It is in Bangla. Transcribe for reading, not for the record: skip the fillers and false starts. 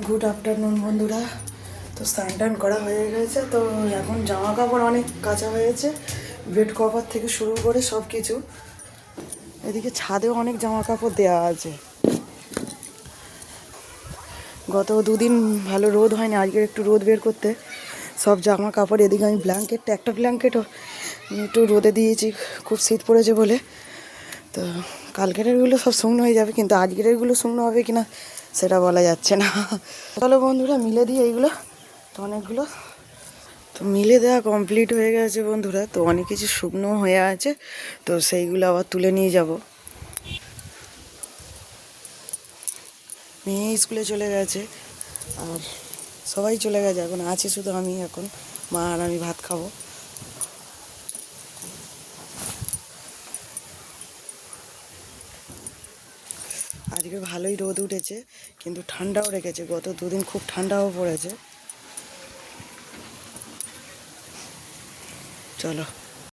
গুড আফটারনুন বন্ধুরা। তো স্নান টান করা হয়ে গেছে, তো এখন জামা কাপড় অনেক কাচা হয়েছে, বেড কভার থেকে শুরু করে সব কিছু। এদিকে ছাদেও অনেক জামা কাপড় দেওয়া আছে। গত দুদিন ভালো রোদ হয়নি, আজকে একটু রোদ বের করতে সব জামা কাপড়, এদিকে আমি ব্ল্যাঙ্কেটটা একটা ব্ল্যাঙ্কেটও একটু রোদে দিয়েছি, খুব শীত পড়েছে বলে। তো কালকেরেরগুলো সব শুকনো হয়ে যাবে, কিন্তু আজকেরগুলো শুকনো হবে কিনা সেটা বলা যাচ্ছে না। চলো বন্ধুরা মিলে দিই এইগুলো। তো অনেকগুলো তো মিলে দেওয়া কমপ্লিট হয়ে গেছে বন্ধুরা। তো অনেক কিছু শুকনো হয়ে আছে, তো সেইগুলো আবার তুলে নিয়ে যাব। মেয়ে স্কুলে চলে গেছে আর সবাই চলে গেছে, এখন আছে শুধু আমি, এখন মা আর আমি ভাত খাবো। আজকে ভালোই রোদ উঠেছে, কিন্তু ঠান্ডাও রেখেছে। গত দুদিন খুব ঠান্ডাও পড়েছে। চলো।